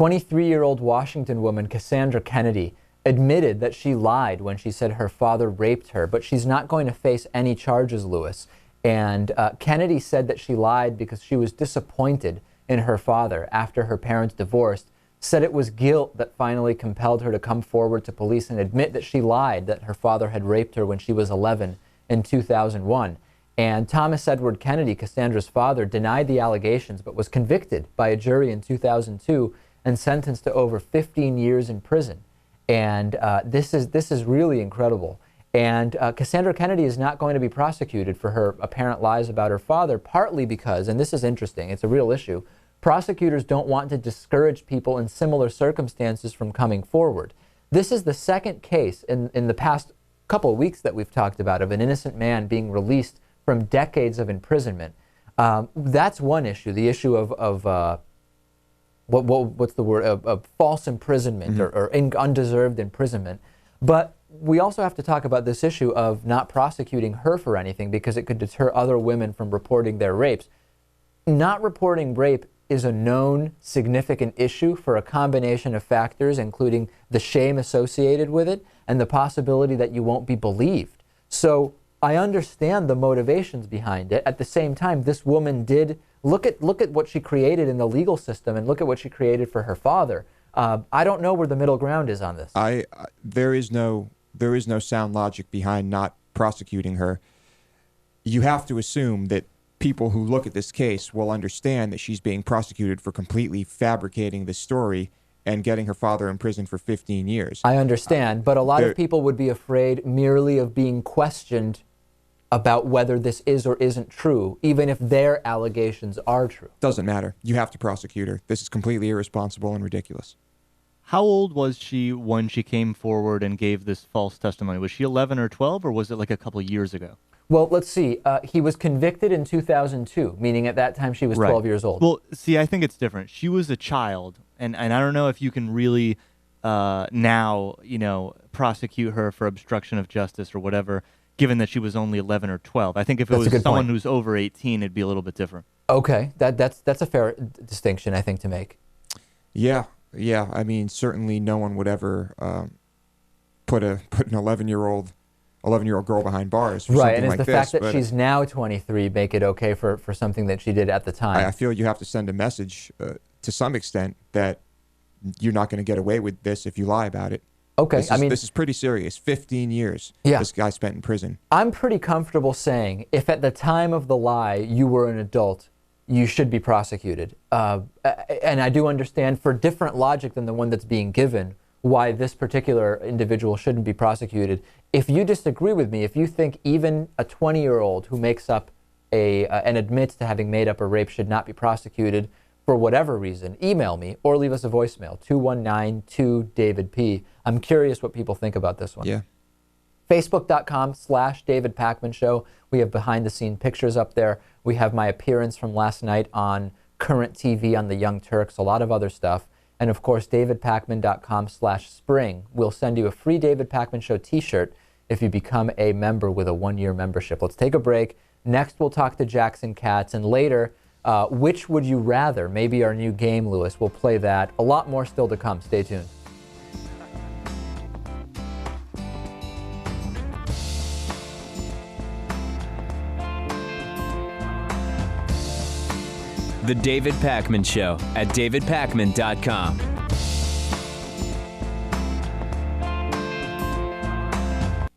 23-year-old Washington woman Cassandra Kennedy admitted that she lied when she said her father raped her, but she's not going to face any charges, Lewis. And Kennedy said that she lied because she was disappointed in her father after her parents divorced, said it was guilt that finally compelled her to come forward to police and admit that she lied that her father had raped her when she was 11 in 2001. And Thomas Edward Kennedy, Cassandra's father, denied the allegations but was convicted by a jury in 2002 and sentenced to over 15 years in prison. And this is really incredible. And Cassandra Kennedy is not going to be prosecuted for her apparent lies about her father, partly because, and this is interesting, it's a real issue, prosecutors don't want to discourage people in similar circumstances from coming forward. This is the second case in the past couple of weeks that we've talked about of an innocent man being released from decades of imprisonment. That's one issue, the issue of what's the word, of false imprisonment or undeserved imprisonment. But we also have to talk about this issue of not prosecuting her for anything because it could deter other women from reporting their rapes. Not reporting rape is a known significant issue for a combination of factors, including the shame associated with it and the possibility that you won't be believed. So I understand the motivations behind it. At the same time, this woman did look at what she created in the legal system and look at what she created for her father. I don't know where the middle ground is on this. There is no sound logic behind not prosecuting her. You have to assume that people who look at this case will understand that she's being prosecuted for completely fabricating the story and getting her father in prison for 15 years. I understand, but a lot of people would be afraid merely of being questioned about whether this is or isn't true, even if their allegations are true. Doesn't matter. You have to prosecute her. This is completely irresponsible and ridiculous. How old was she when she came forward and gave this false testimony? Was she 11 or 12, or was it like a couple of years ago? Well, let's see. He was convicted in 2002, meaning at that time she was 12 years old. Well, see, I think it's different. She was a child, and I don't know if you can really now, prosecute her for obstruction of justice or whatever, given that she was only 11 or 12. I think if it was someone who's over 18, it'd be a little bit different. Okay, that's a fair distinction, I think, to make. Yeah. I mean, certainly no one would ever put an 11-year-old girl behind bars for something like this. Right, and is the fact that she's now 23 make it okay for something that she did at the time? I feel you have to send a message to some extent that you're not going to get away with this if you lie about it. Okay, this is pretty serious. 15 years this guy spent in prison. I'm pretty comfortable saying if at the time of the lie you were an adult, you should be prosecuted. And I do understand, for different logic than the one that's being given, why this particular individual shouldn't be prosecuted. If you disagree with me, if you think even a 20-year-old who makes up and admits to having made up a rape should not be prosecuted for whatever reason, email me or leave us a voicemail, 219-2-DAVID-P. I'm curious what people think about this one. Yeah. Facebook.com/David Pakman Show. We have behind-the-scene pictures up there. We have my appearance from last night on Current TV on the Young Turks, a lot of other stuff. And of course, davidpakman.com/spring. We'll send you a free David Pakman Show t-shirt if you become a member with a 1-year membership. Let's take a break. Next, we'll talk to Jackson Katz. And later, which would you rather? Maybe our new game, Lewis. We'll play that. A lot more still to come. Stay tuned. The David Pakman Show at davidpakman.com.